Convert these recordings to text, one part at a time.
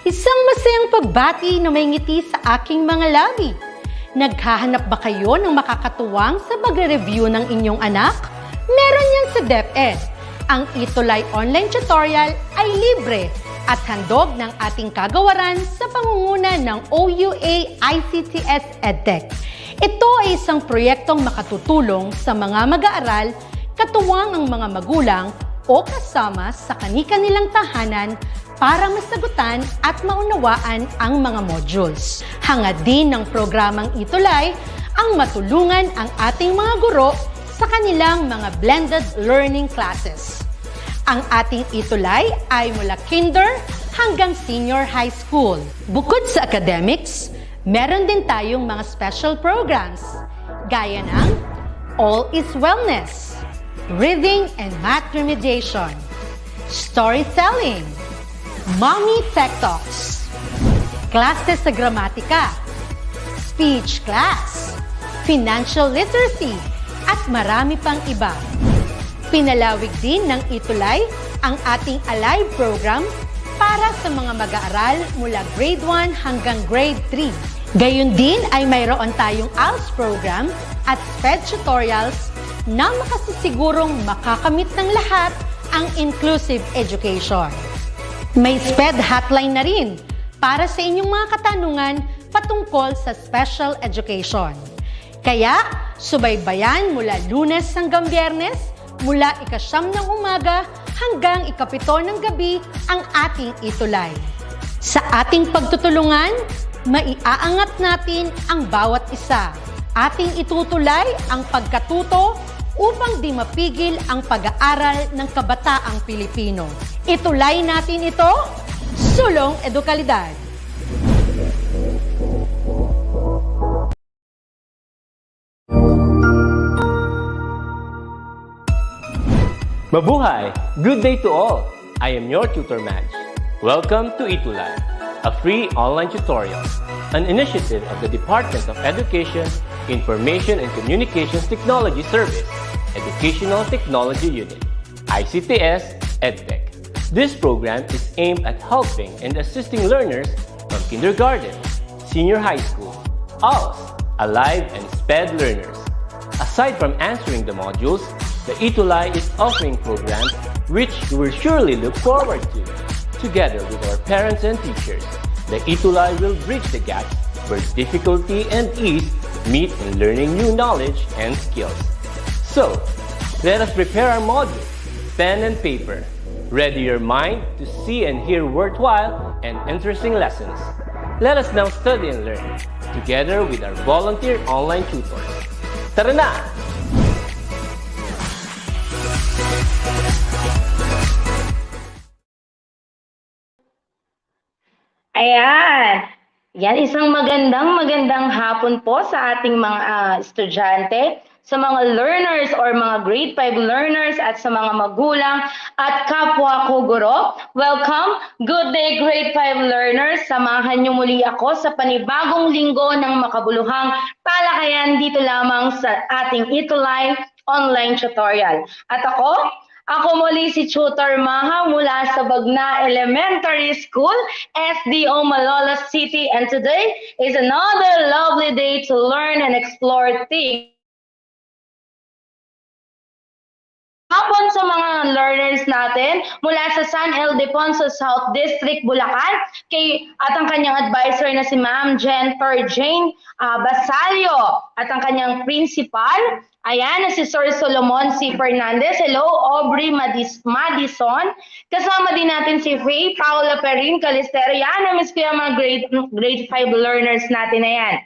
Isang masayang pagbati na may ngiti sa aking mga labi. Naghahanap ba kayo ng makakatuwang sa pagre-review ng inyong anak? Meron yan sa DepEd. Ang ETUlay online tutorial ay libre at handog ng ating kagawaran sa pangunguna ng OUA ICTS EdTech. Ito ay isang proyektong makatutulong sa mga mag-aaral, katuwang ang mga magulang o kasama sa kani-kanilang tahanan para masagutan at maunawaan ang mga modules. Hangad din ng programang ETUlay ang matulungan ang ating mga guro sa kanilang mga blended learning classes. Ang ating ETUlay ay mula kinder hanggang senior high school. Bukod sa academics, meron din tayong mga special programs gaya ng All is Wellness, Reading and Math Remediation, Storytelling, Mommy Tech Talks, Classes sa Gramatika, Speech Class, Financial Literacy, at marami pang iba. Pinalawig din ng ETUlay ang ating Alive program para sa mga mag-aaral mula grade 1 hanggang grade 3. Gayun din ay mayroon tayong ALS program at SPED tutorials na makasisigurong makakamit ng lahat ang inclusive education. May SPED hotline na rin para sa inyong mga katanungan patungkol sa special education. Kaya, subaybayan mula Lunes hanggang Biyernes, mula 9:00 ng umaga hanggang 7:00 ng gabi ang ating ETUlay. Sa ating pagtutulungan, maiaangat natin ang bawat isa. Ating itutulay ang pagkatuto upang di mapigil ang pag-aaral ng kabataang Pilipino. Itulay natin ito, sulong edukalidad. Mabuhay! Good day to all! I am your tutor Madge. Welcome to ETUlay, a free online tutorial, an initiative of the Department of Education, Information and Communications Technology Service, Educational Technology Unit, ICTS EdTech. This program is aimed at helping and assisting learners from kindergarten, senior high school, ALS, Alive and SPED learners. Aside from answering the modules, the ETUlay is offering programs which you will surely look forward to. Together with our parents and teachers, the ETUlay will bridge the gap where difficulty and ease meet in learning new knowledge and skills. So, let us prepare our modules, pen and paper. Ready your mind to see and hear worthwhile and interesting lessons. Let us now study and learn, together with our volunteer online tutors. Tara na! Ayan. Yan, isang magandang hapon po sa ating mga estudyante, sa mga learners or mga grade 5 learners at sa mga magulang at kapwa ko guro. Welcome! Good day grade 5 learners! Samahan niyo muli ako sa panibagong linggo ng makabuluhang talakayan dito lamang sa ating ETUlay online tutorial. At ako muli si Tutor Maha mula sa Bagna Elementary School, SDO Malolos City, and today is another lovely day to learn and explore things. Hapon sa mga learners natin mula sa San Ildefonso South District, Bulacan, at ang kanyang advisor na si Ma'am Jane Basalio at ang kanyang principal, ayan, na si Sir Solomon C. Fernandez. Hello, Aubrey Madison. Kasama din natin si Faye Paula Perin Calistero. Yan, na-miss ko yung mga grade 5 learners natin na yan.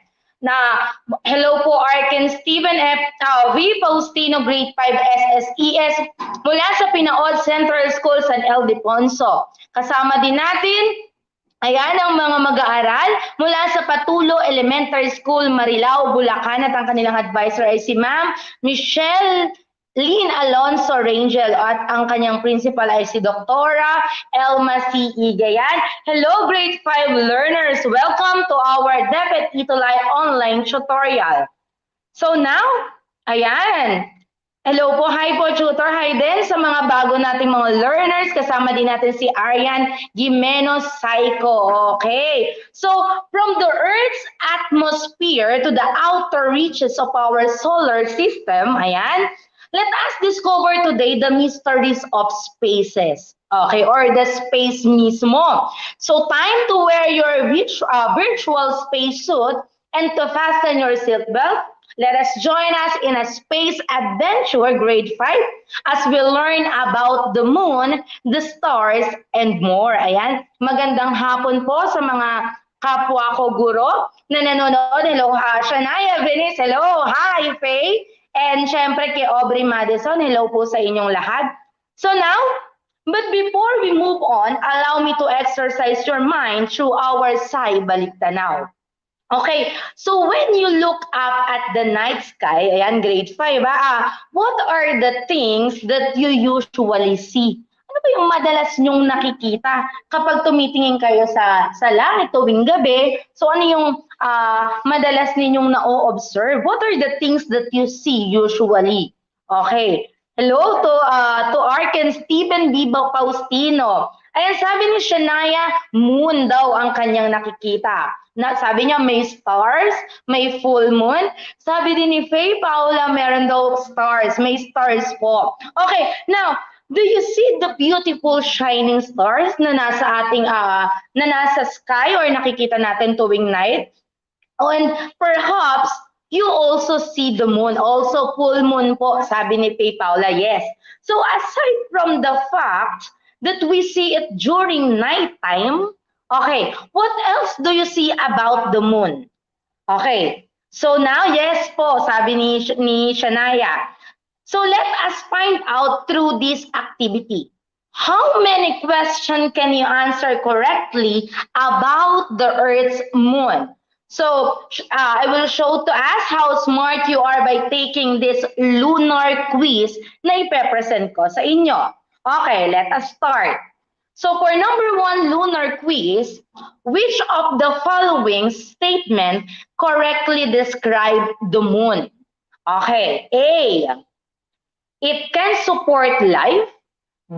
Hello po Arken Stephen V. Faustino grade 5 SSES mula sa Pinaod Central School San Ildefonso. Kasama din natin ayan ang mga mag-aaral mula sa Patulo Elementary School Marilao, Bulacan at ang kanilang advisor ay si Ma'am Michelle Lynn Alonso Rangel at ang kanyang principal ay si Doktora Elma C. Igayan. Hello grade 5 learners! Welcome to our DepEd ETUlay online tutorial. So now, ayan, Hello po, hi po tutor, hi din sa mga bago nating mga learners. Kasama din natin si Arian Gimenos Psycho. Okay, so from the Earth's atmosphere to the outer reaches of our solar system, ayan, let us discover today the mysteries of spaces. Okay, or the space mismo. So time to wear your virtual spacesuit and to fasten your seatbelt. Let us join us in a space adventure grade 5 as we learn about the moon, the stars, and more. Ayan, magandang hapon po sa mga kapwa ko guro na nanonood. Hello, Shania, Venice, hello, hi, Faye, and syempre kay Aubrey Madison, hello po sa inyong lahat. So now, but before we move on, allow me to exercise your mind through our Sai Baliktanaw. Okay, so when you look up at the night sky, ayan, grade 5, what are the things that you usually see? Ano ba yung madalas nyong nakikita kapag tumitingin kayo sa langit tuwing gabi? So ano yung madalas ninyong na-observe? What are the things that you see usually? Okay, hello to Arken Stephen Biba Faustino. Ayan, sabi ni Shania, moon daw ang kanyang nakikita. Sabi niya may stars, may full moon. Sabi din ni Faye Paula, meron daw stars, may stars po. Okay, now, do you see the beautiful shining stars na nasa ating na nasa sky or nakikita natin tuwing night? Oh, and perhaps you also see the moon, also full moon po, sabi ni Faye Paula, yes. So aside from the fact that we see it during nighttime, okay, what else do you see about the moon? Okay, so now, yes po, sabi ni Shania. So let us find out through this activity. How many questions can you answer correctly about the Earth's moon? So I will show to us how smart you are by taking this lunar quiz na ipepresent ko sa inyo. Okay, let us start. So for number 1 lunar quiz, which of the following statement correctly describe the moon? Okay, A, it can support life.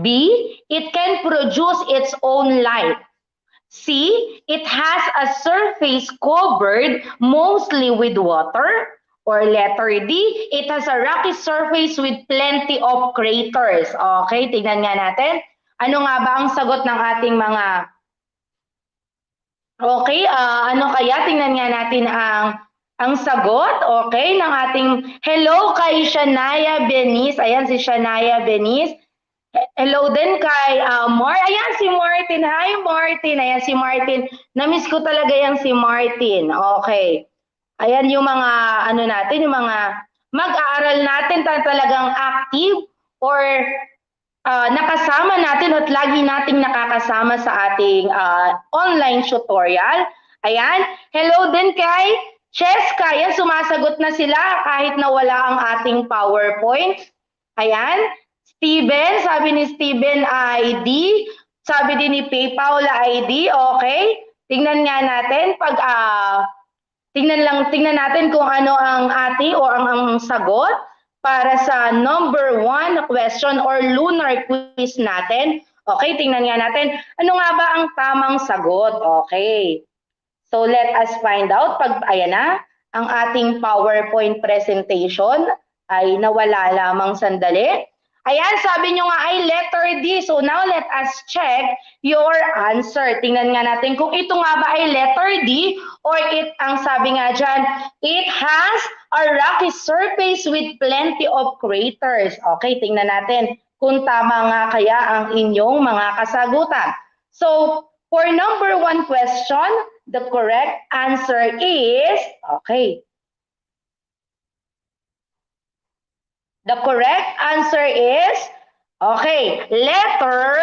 B, it can produce its own light. C, it has a surface covered mostly with water. Or letter D, it has a rocky surface with plenty of craters. Okay, tignan nga natin. Ano nga ba ang sagot ng ating mga... Okay, ano kaya? Tingnan nga natin ang sagot, okay, ng ating... Hello kay Shania Benice. Ayan si Shania Benice. Hello din kay Ayan si Martin. Hi Martin. Ayan si Martin. Namiss ko talaga yan si Martin. Okay. Ayan yung mga ano natin, yung mga mag-aaral natin talagang active or nakasama natin at lagi nating nakakasama sa ating online tutorial. Ayan. Hello din kay Cheska. Ayan, sumasagot na sila kahit na wala ang ating PowerPoint. Ayan. Steven, sabi ni Steven ID. Sabi din ni PayPal ID. Okay. Tingnan nga natin pag tingnan natin kung ano ang ating o ang sagot para sa number 1 question or lunar quiz natin. Okay, tingnan nga natin ano nga ba ang tamang sagot. Okay. So let us find out ayan na ang ating PowerPoint presentation ay nawala lamang sandali. Ayan, sabi nyo nga ay letter D. So now let us check your answer. Tingnan nga natin kung ito nga ba ay letter D or ang sabi nga dyan, it has a rocky surface with plenty of craters. Okay, tingnan natin kung tama nga kaya ang inyong mga kasagutan. So for number 1 question, the correct answer is, okay. The correct answer is, okay, letter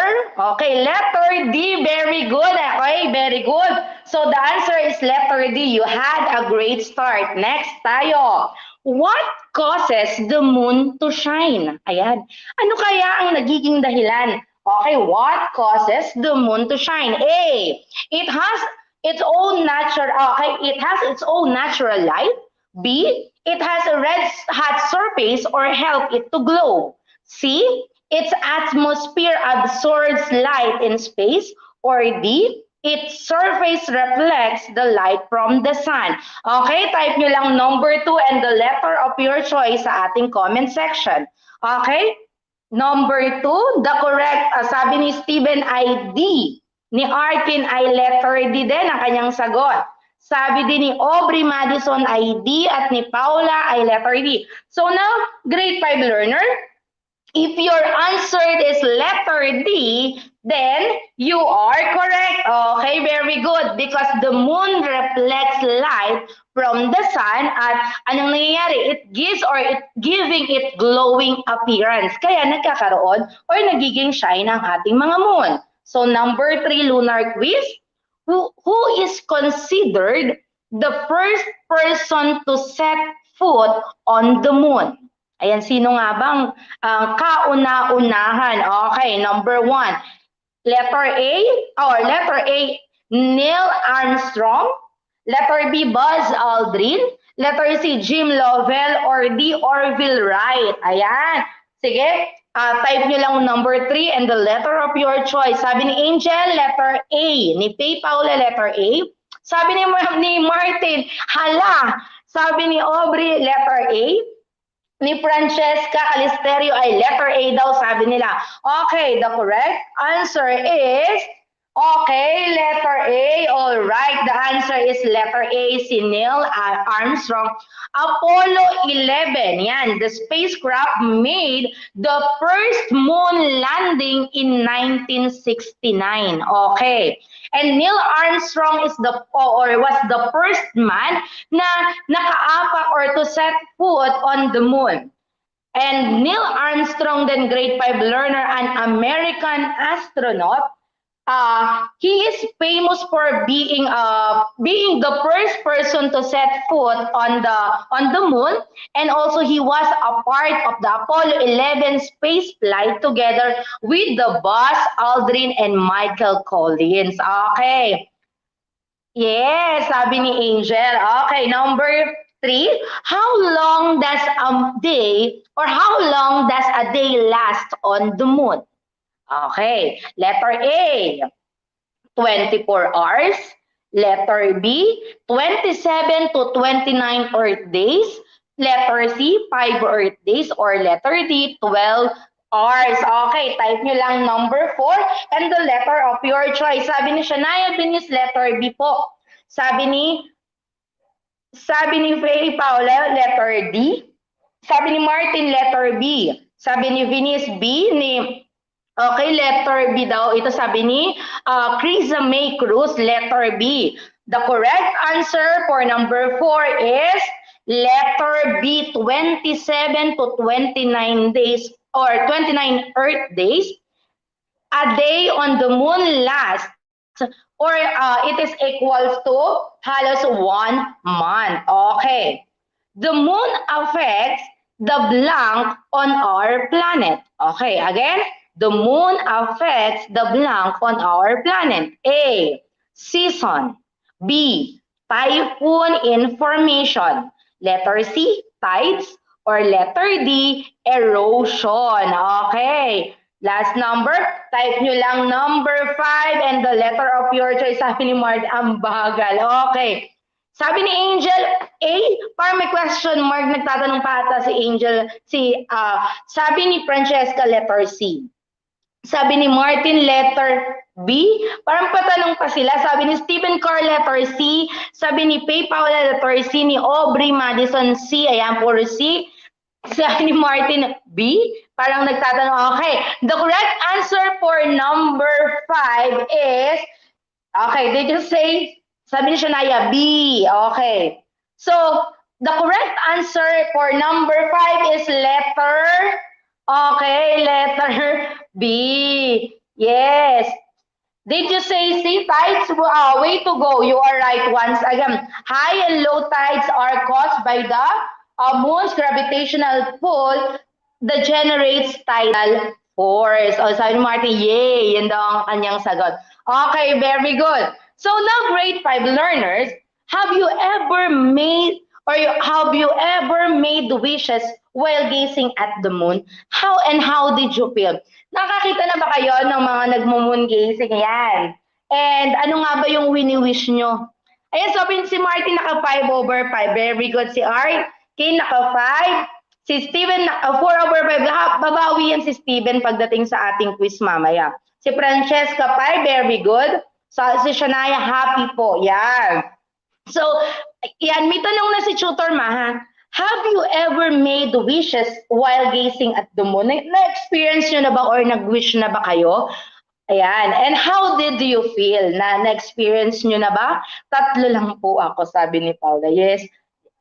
D. Very good. Okay, very good. So the answer is letter D. You had a great start. Next tayo. What causes the moon to shine? Ayan. Ano kaya ang nagiging dahilan? Okay, what causes the moon to shine? A, it has its own natural light. B, it has a red hot surface or help it to glow. C, its atmosphere absorbs light in space. Or D, its surface reflects the light from the sun. Okay, type nyo lang number 2 and the letter of your choice sa ating comment section. Okay? Number 2, the correct, sabi ni Steven ay D. Ni Arkin ay letter D din ang kanyang sagot. Sabi din ni Aubrey Madison ay D at ni Paula ay letter D. So now, grade 5 learner, if your answer is letter D, then you are correct. Okay, very good. Because the moon reflects light from the sun at anong nangyayari? It gives or it giving it glowing appearance. Kaya nagkakaroon or nagiging shine ang ating mga moon. So number 3 lunar quiz, who is considered the first person to set foot on the moon? Ayan, sino nga bang kauna-unahan? Okay, number 1. Letter A, Neil Armstrong. Letter B, Buzz Aldrin. Letter C, Jim Lovell. Or D, Orville Wright. Ayan. Sige, type nyo lang number 3 and the letter of your choice. Sabi ni Angel, letter A. Ni Faye Paula, letter A. Sabi ni Martin, hala. Sabi ni Aubrey, letter A. Ni Francesca Calisterio ay letter A daw, sabi nila. Okay, the correct answer is, okay, letter A. All right, the answer is letter A, si Neil Armstrong. Apollo 11, yan, the spacecraft made the first moon landing in 1969. Okay. And Neil Armstrong is was the first man na nakaapak or to set foot on the moon. And Neil Armstrong, then grade 5 learner, an American astronaut, he is famous for being the first person to set foot on the moon, and also he was a part of the Apollo 11 space flight together with the Buzz Aldrin and Michael Collins. Okay. Yes, sabi ni Angel. Okay, number 3. How long does a day last on the moon? Okay, letter A, 24 hours. Letter B, 27 to 29 Earth days. Letter C, 5 Earth days. Or letter D, 12 hours. Okay, type nyo lang number 4 and the letter of your choice. Sabi ni Shania Binis, letter B po. Sabi ni Faye Paula, letter D. Sabi ni Martin, letter B. Sabi ni Vinis, B. Okay, letter B daw. Ito sabi ni Krisa May Cruz, letter B. The correct answer for number 4 is letter B, 27 to 29 days or 29 Earth days. A day on the moon lasts or it is equals to halos 1 month. Okay. The moon affects the blank on our planet. Okay, again. The moon affects the blank on our planet. A, season. B, typhoon information. Letter C, tides. Or letter D, erosion. Okay. Last number, type nyo lang number 5 and the letter of your choice. Sabi ni Mart, ang bagal. Okay. Sabi ni Angel, A, parang may question mark, nagtatanong pa ata si Angel. Sabi ni Francesca, letter C. Sabi ni Martin, letter B. Parang patanong pa sila. Sabi ni Stephen Carr, letter C. Sabi ni Faye Paula, letter C. Ni Aubrey Madison, C. Ayan, puro C. Sabi ni Martin, B. Parang nagtatanong, okay. The correct answer for number 5 is, okay, did you say, sabi ni Shania, B. Okay. So, the correct answer for number 5 is letter, okay, letter B. Yes. Did you say C, tides? Way to go. You are right once again. High and low tides are caused by the moon's gravitational pull that generates tidal force. O, sabi ni Martin, yay! Yan daw ang kanyang sagot. Okay, very good. So now, grade 5 learners, have you ever made have you ever made wishes while gazing at the moon? How did you feel? Nakakita na ba kayo ng mga nagmo-moon gazing? Yan. And ano nga ba yung wini-wish nyo? Ayan, sabi si Martin naka 5/5. Very good. Si Art, Kane naka 5. Si Steven naka 4/5. Babawi yan si Steven pagdating sa ating quiz mamaya. Si Francesca 5, very good. Si Shania, happy po. Yan. So, yan, may tanong na si Tutor Ma, have you ever made wishes while gazing at the moon? Na-experience nyo na ba or nag-wish na ba kayo? Ayan. And how did you feel? Na-experience nyo na ba? 3 lang po ako, sabi ni Paula. Yes.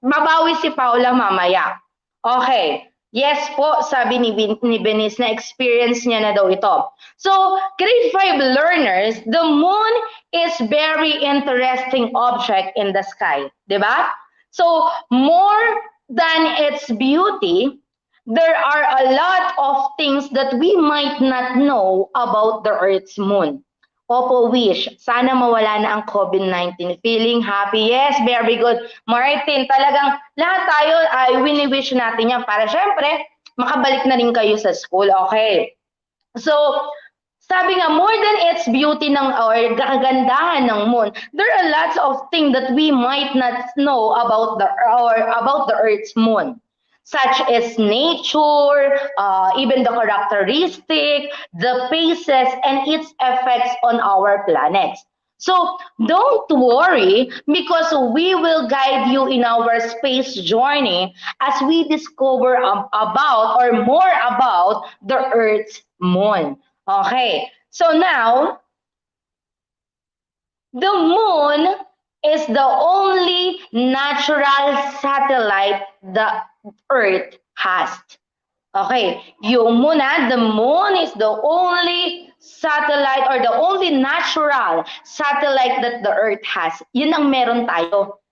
Mabawi si Paula mamaya. Okay. Yes po, sabi ni Benice, na-experience niya na daw ito. So, grade 5 learners, the moon is very interesting object in the sky. Diba? So, more than its beauty, there are a lot of things that we might not know about the Earth's moon. Opo, wish. Sana mawala na ang COVID-19. Feeling happy. Yes, very good. Martin, talagang lahat tayo ay wini-wish natin yan para syempre makabalik na rin kayo sa school. Okay. So, sabi nga, more than its beauty or kagandahan ng moon, there are lots of things that we might not know about the Earth's moon, such as nature, even the characteristic, the phases, and its effects on our planets. So don't worry, because we will guide you in our space journey as we discover about or more about the Earth's moon. Okay, so now, the moon is the only natural satellite the Earth has. Okay, yung muna, the moon is the only satellite or the only natural satellite that the Earth has. Yun ang meron tayo.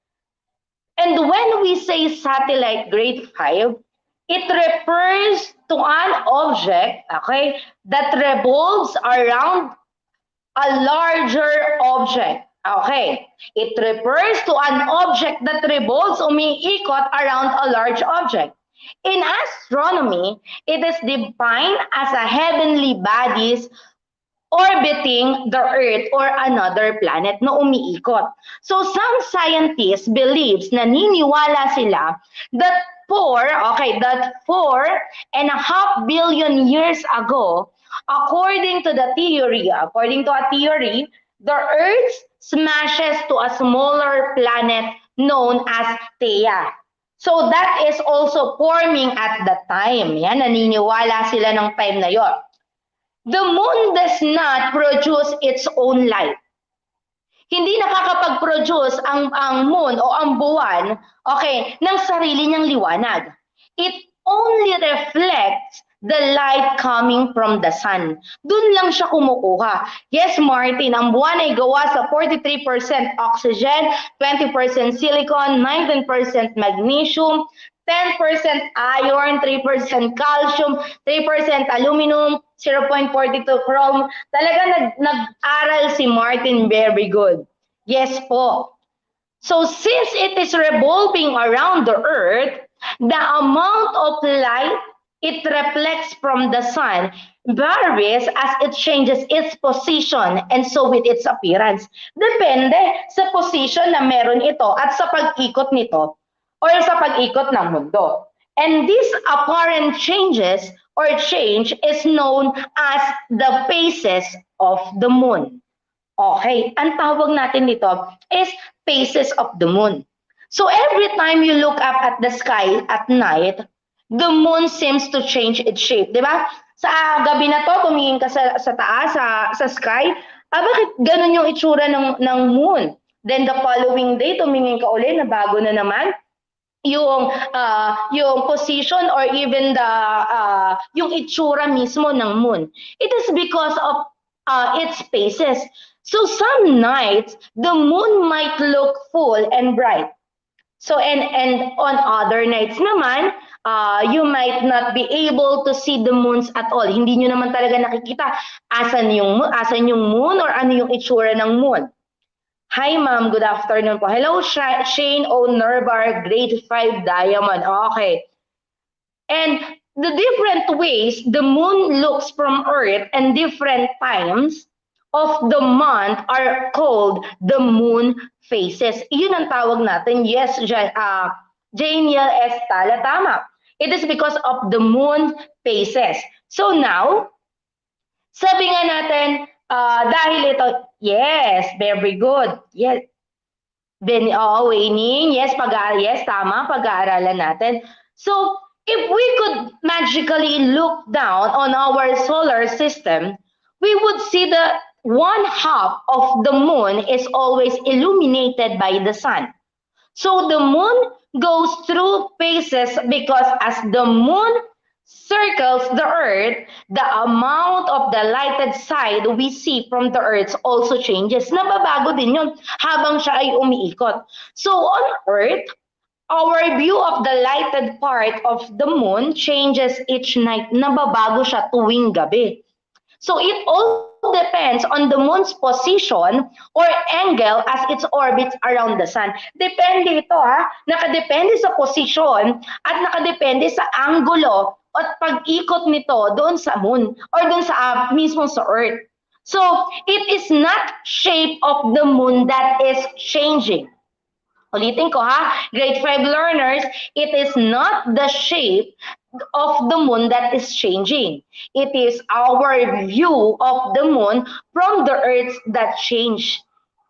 And when we say satellite grade 5, it refers to an object, okay, that revolves around a larger object. Okay, it refers to an object that revolves, umiikot around a large object. In astronomy, it is defined as a heavenly bodies orbiting the Earth or another planet na umiikot. So some scientists believes, naniniwala sila that 4.5 billion years ago, according to a theory, the Earth smashes to a smaller planet known as Theia. So that is also forming at that time. Yan, naniniwala sila ng time na yon. The moon does not produce its own light. Hindi nakakapag-produce ang moon o ang buwan, okay, ng sarili niyang liwanag. It only reflects the light coming from the sun. Doon lang siya kumukuha. Yes, Martin, ang buwan ay gawa sa 43% oxygen, 20% silicon, 19% magnesium, 10% iron, 3% calcium, 3% aluminum, 0.42 chrome. Talaga nag-aral si Martin, very good. Yes po. So since it is revolving around the Earth, the amount of light it reflects from the sun varies as it changes its position and so with its appearance. Depende sa position na meron ito at sa pag-ikot nito or sa pag-ikot ng mundo. And this apparent changes or change is known as the phases of the moon. Okay, ang tawag natin dito is phases of the moon. So every time you look up at the sky at night, the moon seems to change its shape, di ba? Sa gabi na to, tumingin ka sa taas, sa sky, bakit ganun yung itsura ng moon? Then the following day, tumingin ka ulit, na bago na naman yung position or even yung itsura mismo ng moon. It is because of its phases. So some nights, the moon might look full and bright. So and on other nights naman, you might not be able to see the moons at all. Hindi nyo naman talaga nakikita asan yung moon or ano yung itsura ng moon. Hi ma'am, good afternoon po. Hello Shane O. Nerbar, grade 5 Diamond. Okay. And the different ways the moon looks from Earth and different times of the month are called the moon phases. Yun ang tawag natin. Yes, Janiel S. Tala, tama. It is because of the moon phases. So now, sabi nga natin, dahil ito, yes, very good. Yes. Waning, yes, yes, tama, pag-aaralan natin. So, if we could magically look down on our solar system, we would see that one half of the moon is always illuminated by the sun. So the moon goes through phases because as the moon circles the earth, the amount of the lighted side we see from the earth also changes. Nababago din yun habang siya ay umiikot. So on earth, our view of the lighted part of the moon changes each night. Nababago siya tuwing gabi. So it all depends on the moon's position or angle as it orbits around the sun. Depende ito nakadepende sa posisyon at nakadepende sa anggulo at pag-ikot nito doon sa moon or doon sa mismo sa earth. So it is not shape of the moon that is changing. Ulitin ko grade 5 learners, it is not the shape of the moon that is changing. It is our view of the moon from the earth that change.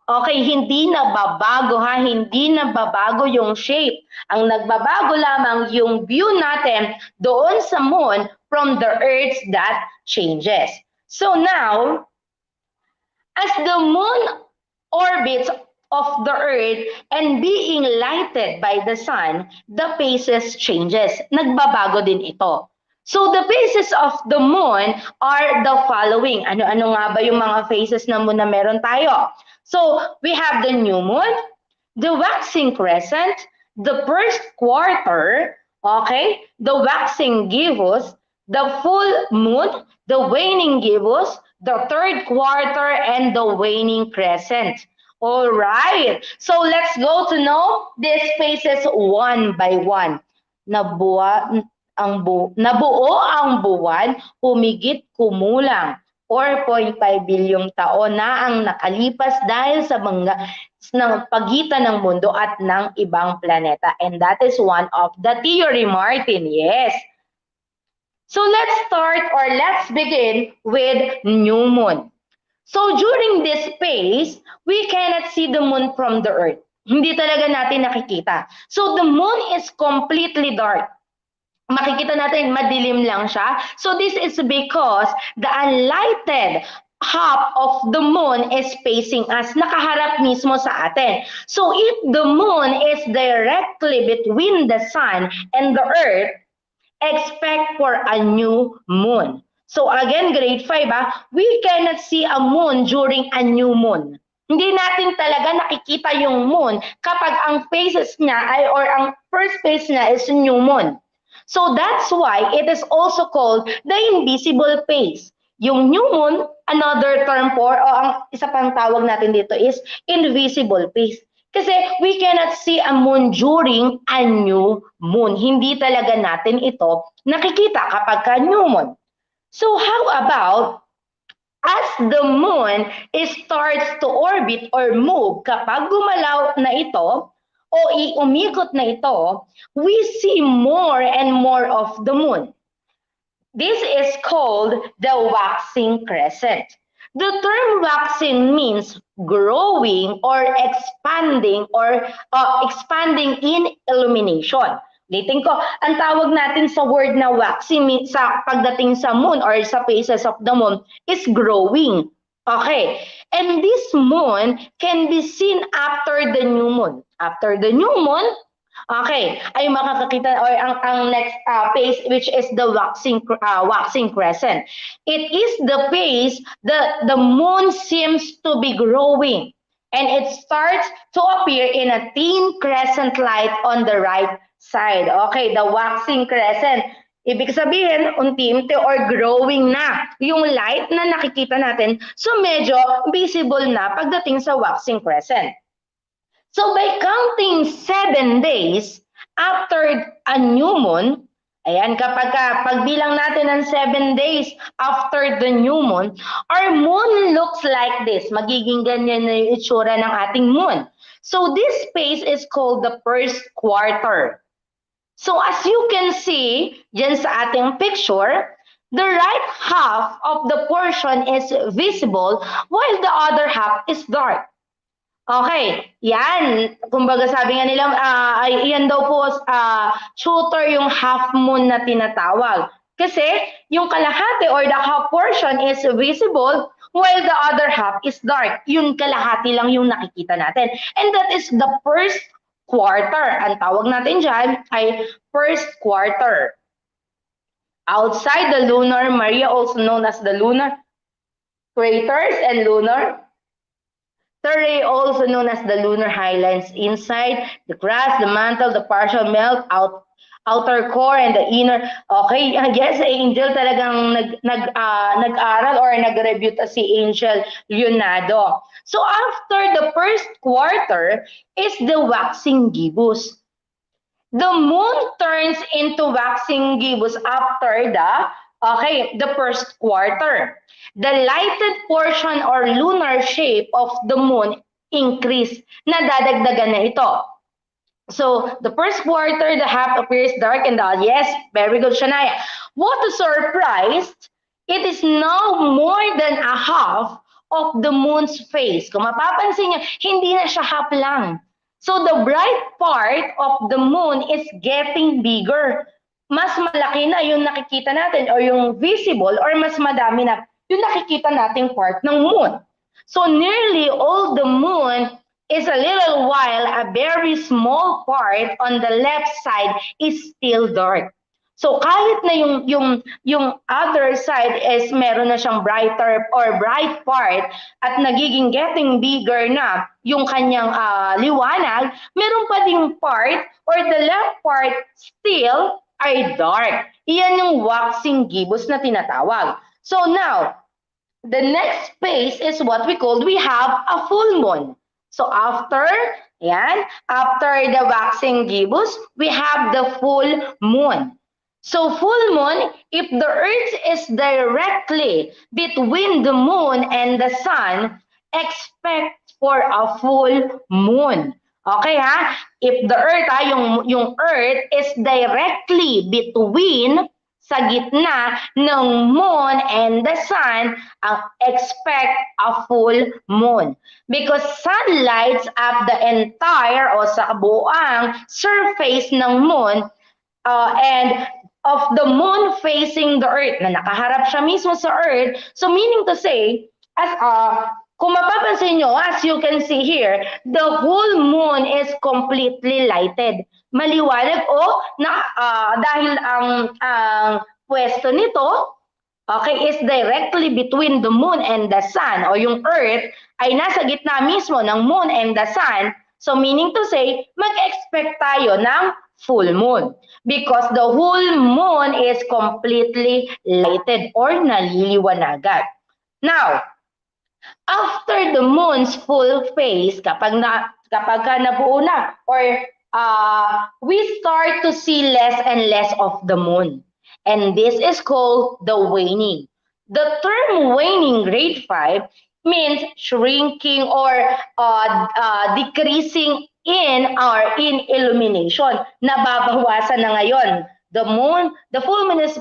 Okay, hindi nababago hindi nababago yung shape. Ang nagbabago lamang yung view natin doon sa moon from the earth that changes. So now, as the moon orbits of the earth and being lighted by the sun, the phases changes. Nagbabago din ito. So the phases of the moon are the following. Ano-ano nga ba yung mga phases ng moon na meron tayo? So we have the new moon, the waxing crescent, the first quarter, okay, the waxing gibbous, the full moon, the waning gibbous, the third quarter, and the waning crescent. All right. So let's go to know these phases one by one. Nabuo ang buwan, humigit kumulang 4.5 bilyong taon na ang nakalipas dahil sa pagitan ng mundo at ng ibang planeta. And that is one of the theory, Martin. Yes. So let's begin with new moon. So during this phase, we cannot see the moon from the earth. Hindi talaga natin nakikita. So the moon is completely dark. Makikita natin madilim lang siya. So this is because the unlighted half of the moon is facing us. Nakaharap mismo sa atin. So if the moon is directly between the sun and the earth, expect for a new moon. So again, grade 5, we cannot see a moon during a new moon. Hindi natin talaga nakikita yung moon kapag ang phases niya or ang first phase niya is new moon. So that's why it is also called the invisible phase. Yung new moon, another term for, o ang isa pang tawag natin dito is invisible phase. Kasi we cannot see a moon during a new moon. Hindi talaga natin ito nakikita kapag ka new moon. So how about as the moon starts to orbit or move, kapag gumalaw na ito o umikot na ito, we see more and more of the moon. This is called the waxing crescent. The term waxing means growing or expanding in illumination. Ulitin ko, ang tawag natin sa word na waxing sa pagdating sa moon or sa phases of the moon is growing. Okay. And this moon can be seen after the new moon. After the new moon, okay, ay makakakita or ang next phase which is the waxing crescent. It is the phase that the moon seems to be growing and it starts to appear in a thin crescent light on the right side. Okay, the waxing crescent. Ibig sabihin, unti-unti or growing na yung light na nakikita natin. So medyo visible na pagdating sa waxing crescent. So by counting 7 days after a new moon, ayan, pagbilang natin ng 7 days after the new moon, our moon looks like this. Magiging ganyan na yung itsura ng ating moon. So this phase is called the first quarter. So as you can see, dyan sa ating picture, the right half of the portion is visible while the other half is dark. Okay, yan. Kumbaga sabi nga nila, yan daw po, shooter yung half moon na tinatawag. Kasi yung kalahati or the half portion is visible while the other half is dark. Yung kalahati lang yung nakikita natin. And that is the first quarter. Ang tawag natin dyan ay first quarter. Outside the lunar Maria, also known as the lunar craters and lunar terrae, also known as the lunar highlands. Inside, the crust, the mantle, the partial melt, outer core, and the inner. Okay, yes, Angel talagang nag-aral or nag-review si Angel Leonardo. So after the first quarter is the waxing gibbous. The moon turns into waxing gibbous after the first quarter. The lighted portion or lunar shape of the moon increase. Nadadagdagan na ito. So, the first quarter, the half appears dark and yes, very good, Shania. What a surprise! It is now more than a half of the moon's face. Kung mapapansin niyo, hindi na siya half lang. So, the bright part of the moon is getting bigger. Mas malaki na yung nakikita natin or yung visible or mas madami na yung nakikita nating part ng moon. So, nearly all the moon is a little while a very small part on the left side is still dark. So kahit na yung other side is meron na siyang brighter or bright part at nagiging getting bigger na yung kanyang liwanag, meron pa ding part or the left part still ay dark. Iyan yung waxing gibbous na tinatawag. So now, the next phase is what we have a full moon. So after the waxing gibbous, we have the full moon. So full moon, if the earth is directly between the moon and the sun, expect for a full moon. Okay ha? If the earth, yung earth is directly between sa gitna ng moon and the sun, expect a full moon. Because sun lights up the entire o sa kabuuang surface ng moon and of the moon facing the earth, na nakaharap siya mismo sa earth. So meaning to say, as kung mapapansin nyo, as you can see here, the whole moon is completely lighted. Maliwanag dahil ang pwesto nito, is directly between the moon and the sun, o yung earth ay nasa gitna mismo ng moon and the sun. So meaning to say, mag-expect tayo ng full moon because the whole moon is completely lighted or naliliwanagan. Now, after the moon's full phase, kapag nabuo na or we start to see less and less of the moon. And this is called the waning. The term waning, grade 5, means shrinking or decreasing in illumination. Nababawasan na ngayon. The full moon is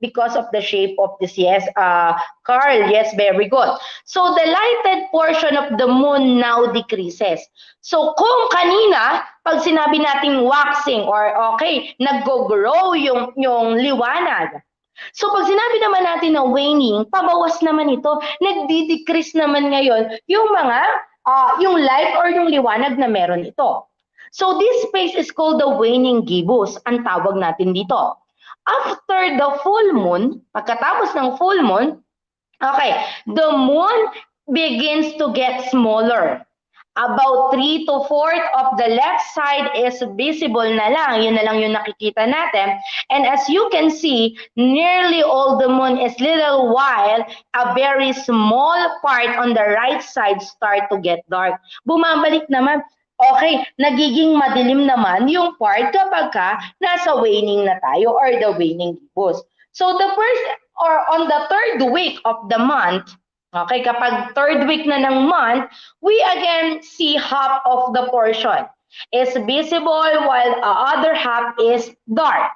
because of the shape of this. Yes, Carl, yes, very good. So the lighted portion of the moon now decreases. So kung kanina, pag sinabi nating waxing or nag-grow yung liwanag. So pag sinabi naman natin na waning, pabawas naman ito, nagdi-decrease naman ngayon yung light or yung liwanag na meron ito. So this phase is called the waning gibbous, ang tawag natin dito. After the full moon, pagkatapos ng full moon, the moon begins to get smaller. About 3 to 4 of the left side is visible na lang. Yun na lang yung nakikita natin. And as you can see, nearly all the moon is little while a very small part on the right side start to get dark. Bumabalik naman. Okay, nagiging madilim naman yung part kapag nasa waning na tayo or the waning gibbous. So the first or on the third week of the month, okay, kapag third week na ng month, we again see half of the portion is visible while the other half is dark.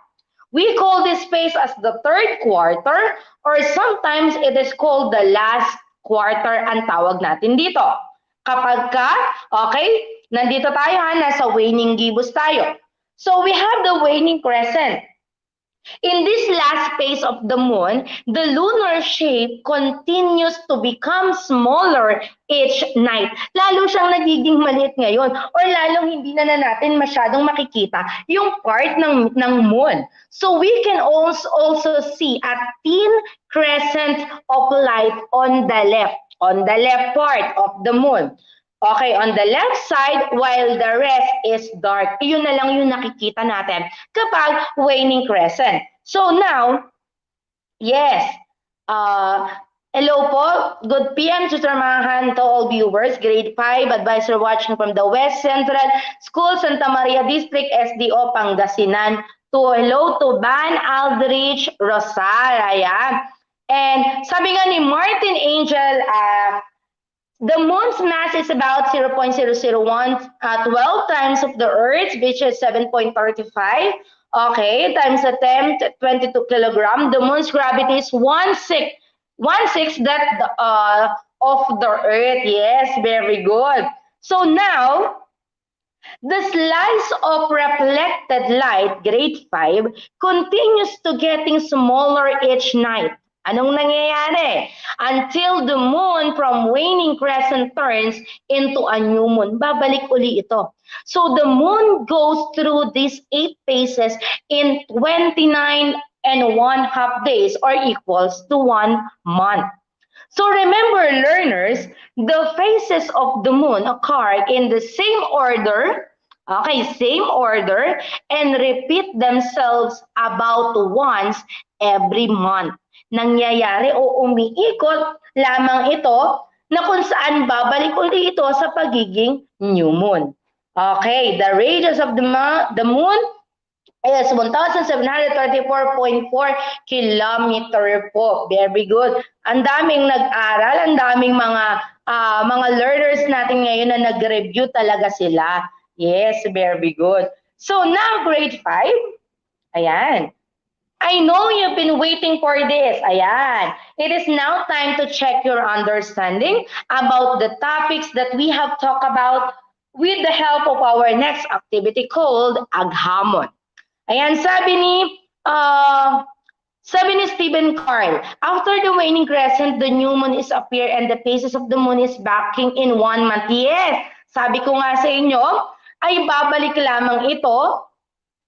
We call this phase as the third quarter or sometimes it is called the last quarter ang tawag natin dito. Kapag okay, nandito tayo nasa waning gibbous tayo. So we have the waning crescent. In this last phase of the moon, the lunar shape continues to become smaller each night. Lalo siyang nagiging maliit ngayon or lalong hindi na natin masyadong makikita yung part ng moon. So we can also see a thin crescent of light on the left part of the moon. Okay, on the left side, while the rest is dark. Yun na lang yung nakikita natin kapag waning crescent. So now, yes, hello po, good PM, Tutor Mahan to all viewers, grade 5, advisor watching from the West Central School, Santa Maria District, SDO, Pangasinan. Hello to Van Aldrich Rosal, ayan. And sabi nga ni Martin Angel, the moon's mass is about 0.001, 12 times of the Earth's, which is 7.35. Okay, times the 10, 22 kilogram. The moon's gravity is one-sixth that of the Earth. Yes, very good. So now, the slice of reflected light, grade 5, continues to getting smaller each night. Anong nangyayari? Until the moon from waning crescent turns into a new moon. Babalik uli ito. So the moon goes through these 8 phases in 29 and 1/2 days or equals to 1 month. So remember, learners, the phases of the moon occur in the same order, and repeat themselves about once every month. Nangyayari o umiikot lamang ito na kung saan babalik uli ito sa pagiging new moon. Okay, the radius of the moon is 1,734.4 kilometer po. Very good. Ang daming nag-aral, ang daming mga learners natin ngayon na nag-review talaga sila. Yes, very good. So now grade 5, ayan. I know you've been waiting for this. Ayan. It is now time to check your understanding about the topics that we have talked about with the help of our next activity called Aghamon. Ayan, sabi ni Stephen Carl, after the waning crescent, the new moon is appear and the phases of the moon is backing in 1 month. Yes, sabi ko nga sa inyo, ay babalik lamang ito.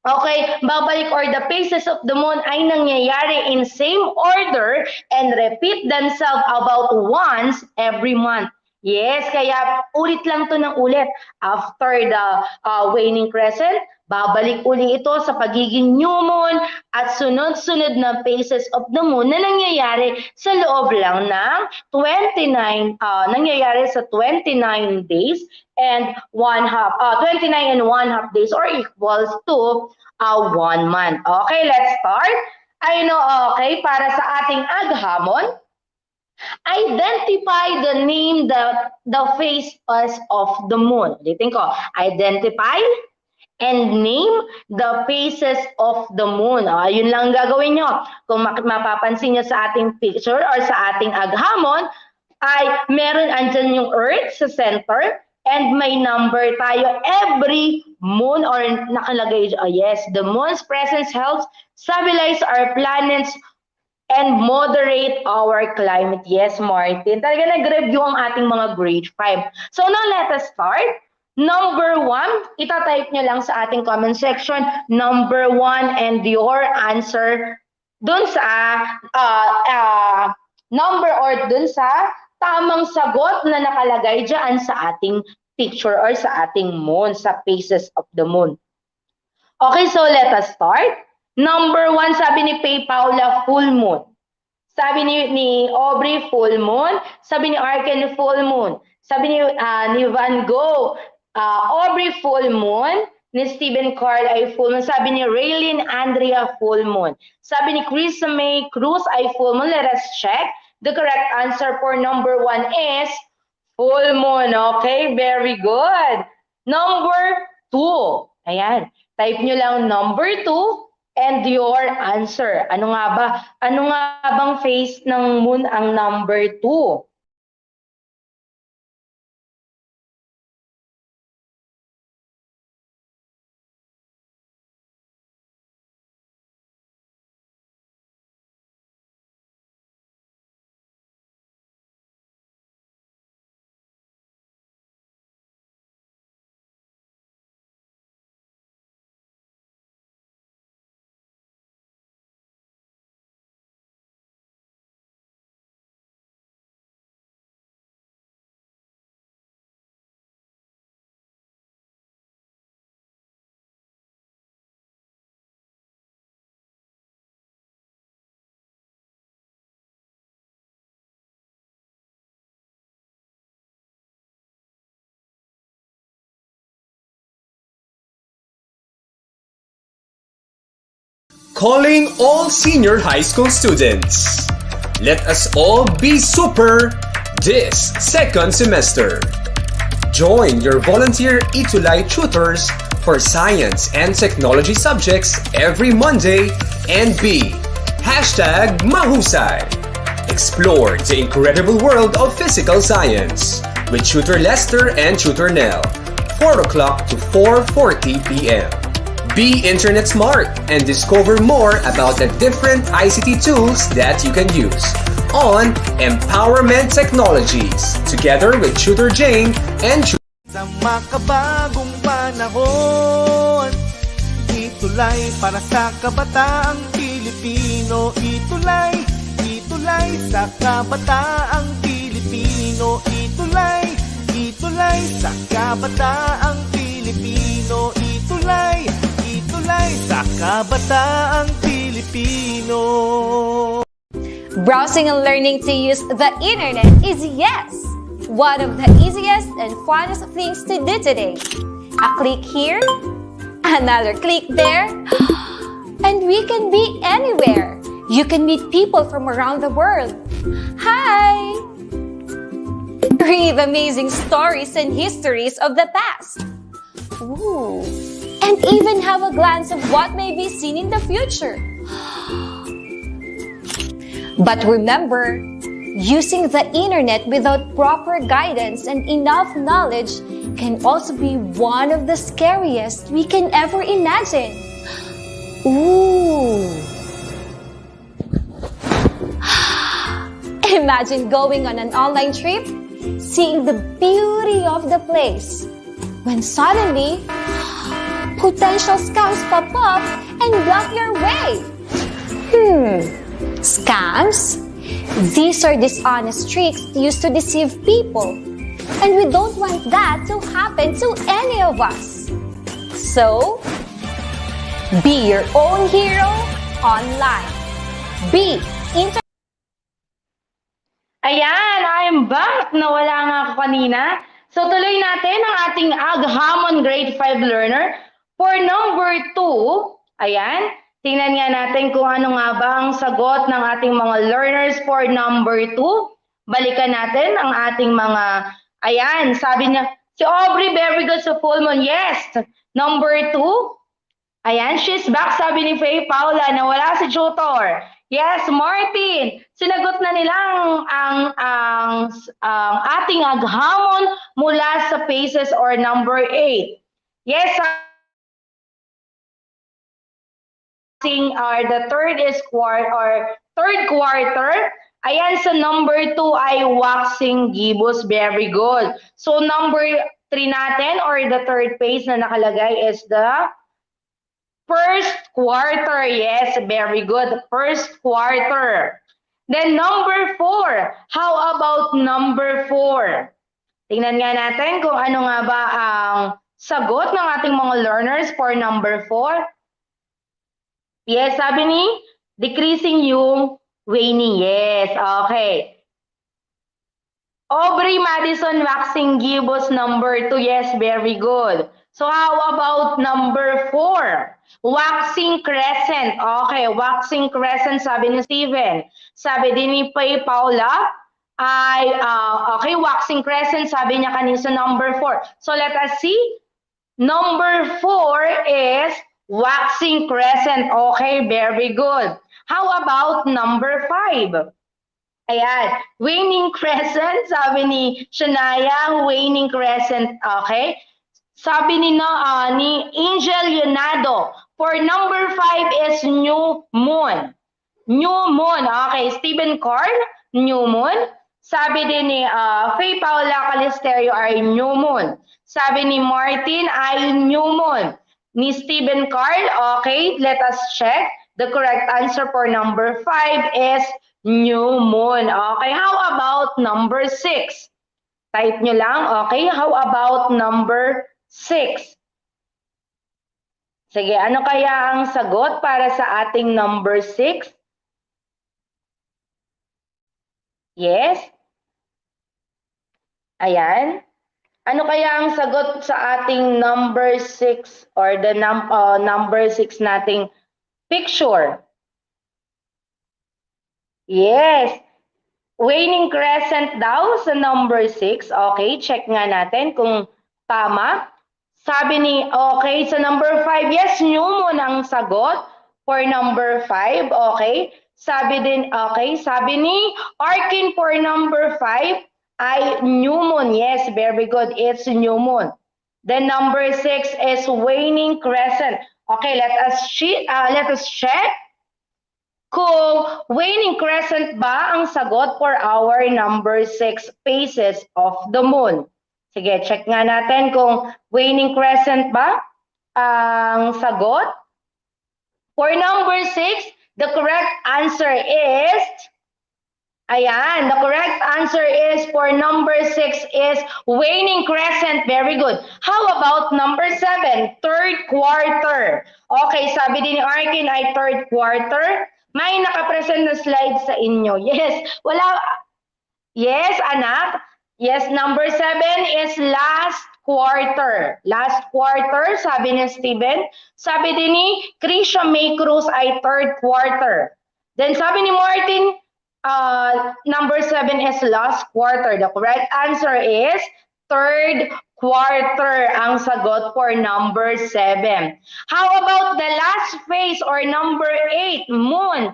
Okay, babalik or the phases of the moon ay nangyayari in same order and repeat themselves about once every month. Yes, kaya ulit lang to ng ulit. After the waning crescent, babalik uli ito sa pagiging new moon at sunod-sunod na phases of the moon na nangyayari sa loob lang ng 29 days and 29 and 1/2 days or equals to 1 month. Okay, let's start. I know, okay, para sa ating aghamon, identify the name the phases of the moon. Ulitin ko, identify and name the phases of the moon. Yun lang gagawin nyo. Kung mapapansin nyo sa ating picture or sa ating aghamon, ay meron andyan yung Earth sa center and may number tayo every moon or nakalagay, yes, the moon's presence helps stabilize our planets and moderate our climate. Yes, Martin. Talaga nag-review ang ating mga grade 5. So now let us start. Number 1, itatype nyo lang sa ating comment section, number 1 and your answer dun sa number or dun sa tamang sagot na nakalagay dyan sa ating picture or sa ating moon, sa phases of the moon. Okay, so let us start. Number 1, sabi ni Pay Paula, full moon. Sabi ni Aubrey, full moon. Sabi ni Arken, full moon. Sabi ni Van Gogh, Aubrey, full moon. Ni Stephen Carl ay full moon. Sabi ni Raylene Andrea, full moon. Sabi ni Chris May Cruz ay full moon. Let us check. The correct answer for number 1 is full moon. Okay, very good. Number 2. Ayan. Type nyo lang number 2 and your answer. Ano nga bang phase ng moon ang number 2? Calling all senior high school students. Let us all be super this second semester. Join your volunteer ETUlay tutors for science and technology subjects every Monday and be #Mahusay. Explore the incredible world of physical science with Tutor Lester and Tutor Nell, 4 o'clock to 4:40 p.m. Be internet smart and discover more about the different ICT tools that you can use on Empowerment Technologies together with Tutor Jane and Sa makabagong panahon, ETUlay para sa kabataang Pilipino. ETUlay, ETUlay sa kabataang Pilipino. ETUlay, ETUlay sa kabataang Pilipino. ETUlay, ETUlay sa kabataang Pilipino. Browsing and learning to use the internet is one of the easiest and funnest things to do today. A click here, another click there, and we can be anywhere. You can meet people from around the world. Hi! Read amazing stories and histories of the past. Ooh. And even have a glance of what may be seen in the future. But remember, using the internet without proper guidance and enough knowledge can also be one of the scariest we can ever imagine. Ooh. Imagine going on an online trip, seeing the beauty of the place, when suddenly, potential scams pop up and block your way. Scams? These are dishonest tricks used to deceive people. And we don't want that to happen to any of us. So, be your own hero online. Be inter- Ayan, I'm back. Nawala nga ako kanina. So tuloy natin ang ating Aghamon Grade 5 learner. For number 2, ayan, tingnan nga natin kung ano nga ba ang sagot ng ating mga learners for number 2. Balikan natin ang ating mga, ayan, sabi niya, si Aubrey, very good sa full moon. Yes, number 2. Ayan, she's back, sabi ni Faye Paula, nawala si tutor. Yes, Martin, sinagot na nilang ang ating aghamon mula sa phases or number 8. Yes, the third is third quarter. Ayan, sa number 2 ay waxing gibbous, very good. So number 3 natin or the third phase na nakalagay is the first quarter. Yes, very good. First quarter. Then number 4. How about number 4? Tingnan nga natin kung ano nga ba ang sagot ng ating mga learners for number 4. Yes, sabi ni decreasing yung waning. Yes, okay. Aubrey Madison waxing gibbous number 2. Yes, very good. So how about number 4? Waxing crescent. Okay, waxing crescent sabi ni Steven. Sabi din ni Paula ay okay, waxing crescent sabi niya kanina sa number 4. So let us see. Number 4 is waxing crescent. Okay, very good. How about number 5? Ayan, waning crescent, sabi ni Shania, waning crescent, okay? Sabi ni Angel Leonardo, for number 5 is new moon. New moon, okay. Stephen Carl, new moon. Sabi din ni Faye Paula Calisterio ay new moon. Sabi ni Martin ay new moon. Ni Stephen Carl, okay, let us check. The correct answer for number 5 is new moon. Okay, how about number 6? Type nyo lang, okay? How about number 6? Sige, ano kaya ang sagot para sa ating number 6? Yes? Ayan. Ano kaya ang sagot sa ating number 6 or the number 6 nating picture? Yes. Waning crescent daw sa number 6. Okay, check nga natin kung tama. Sabi ni, okay, sa number 5, yes, new moon ang sagot for number 5. Okay. Sabi din, okay, sabi ni Arkin for number 5 ay new moon. Yes, very good. It's new moon. Then number 6 is waning crescent. Okay, let us check kung waning crescent ba ang sagot for our number 6 phases of the moon. Sige, check nga natin kung waning crescent ba ang sagot. For number 6, the correct answer is, ayan, the correct answer is for number 6 is waning crescent. Very good. How about number 7, third quarter? Okay, sabi din ni Arkin ay third quarter. May nakapresent na slide sa inyo. Yes, wala. Yes, anak. Yes, number 7 is last quarter. Last quarter, sabi ni Steven. Sabi din ni Krisha May Cruz ay third quarter. Then sabi ni Martin, number 7 is last quarter. The correct answer is third quarter ang sagot for number 7. How about the last phase or number 8, moon,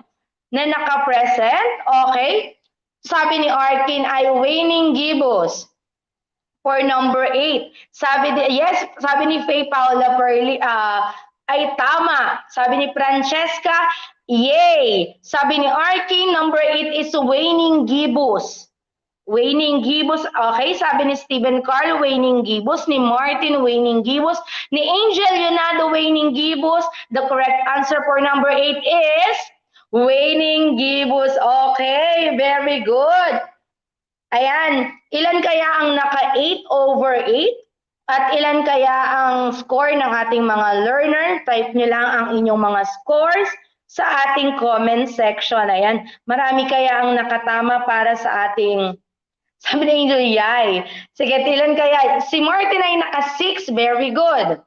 na naka-present? Okay. Sabi ni Arkin ay waning gibbous for number 8. Sabi ni Faye Paula Perli, ay tama. Sabi ni Francesca, yay. Sabi ni Arkin, number 8 is waning gibbous. Waning gibbous, okay, sabi ni Stephen Carl, waning gibbous, ni Martin, waning gibbous, ni Angel Leonardo, waning gibbous. The correct answer for number 8 is waning gibbous. Okay, very good. Ayan, ilan kaya ang naka 8 over 8? At ilan kaya ang score ng ating mga learner? Type nyo lang ang inyong mga scores sa ating comment section. Ayan, marami kaya ang nakatama para sa ating, sabi ni Angel, yay. Sige, ilan kaya? Si Martin ay naka 6, very good.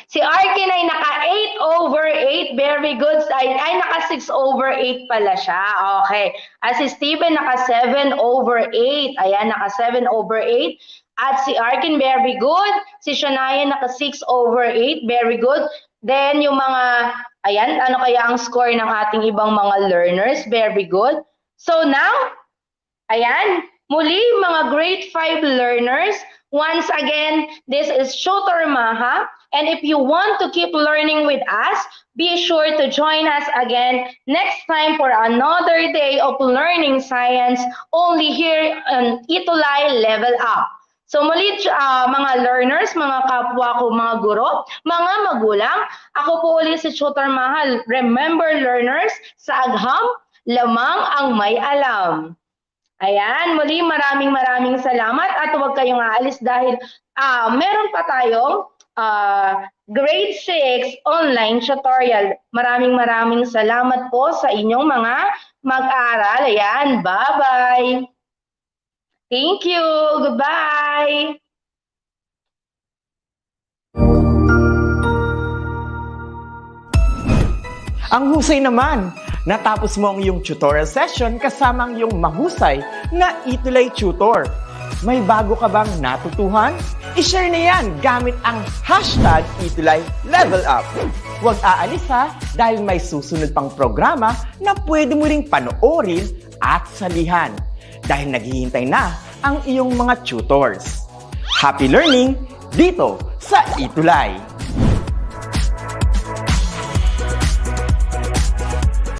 Si Arkin ay naka 8 over 8, very good. Ay naka 6 over 8 pala siya. Okay. At si Steven naka 7 over 8. Ayan, naka 7 over 8. At si Arkin, very good. Si Shania naka 6 over 8, very good. Then yung mga, ayan, ano kaya ang score ng ating ibang mga learners? Very good. So now, ayan, muli mga grade 5 learners, once again, this is Tutor Maha. And if you want to keep learning with us, be sure to join us again next time for another day of learning science only here on ETUlay Level Up. So muli mga learners, mga kapwa ko, mga guro, mga magulang, ako po ulit si Tutor Mahal. Remember learners, sa agham, lamang ang may alam. Ayan, muli maraming salamat at huwag kayong aalis dahil meron pa tayong Grade 6 online tutorial. Maraming salamat po sa inyong mga mag-aaral. Ayan, bye-bye. Thank you. Goodbye. Ang husay naman! Natapos mo ang iyong tutorial session kasama ang iyong mahusay na ETUlay tutor. May bago ka bang natutuhan? I-share na yan gamit ang hashtag ETUlay Level Up. Huwag aalis ha, dahil may susunod pang programa na pwede mo ring panoorin at salihan. Dahil naghihintay na ang iyong mga tutors. Happy learning dito sa ETUlay!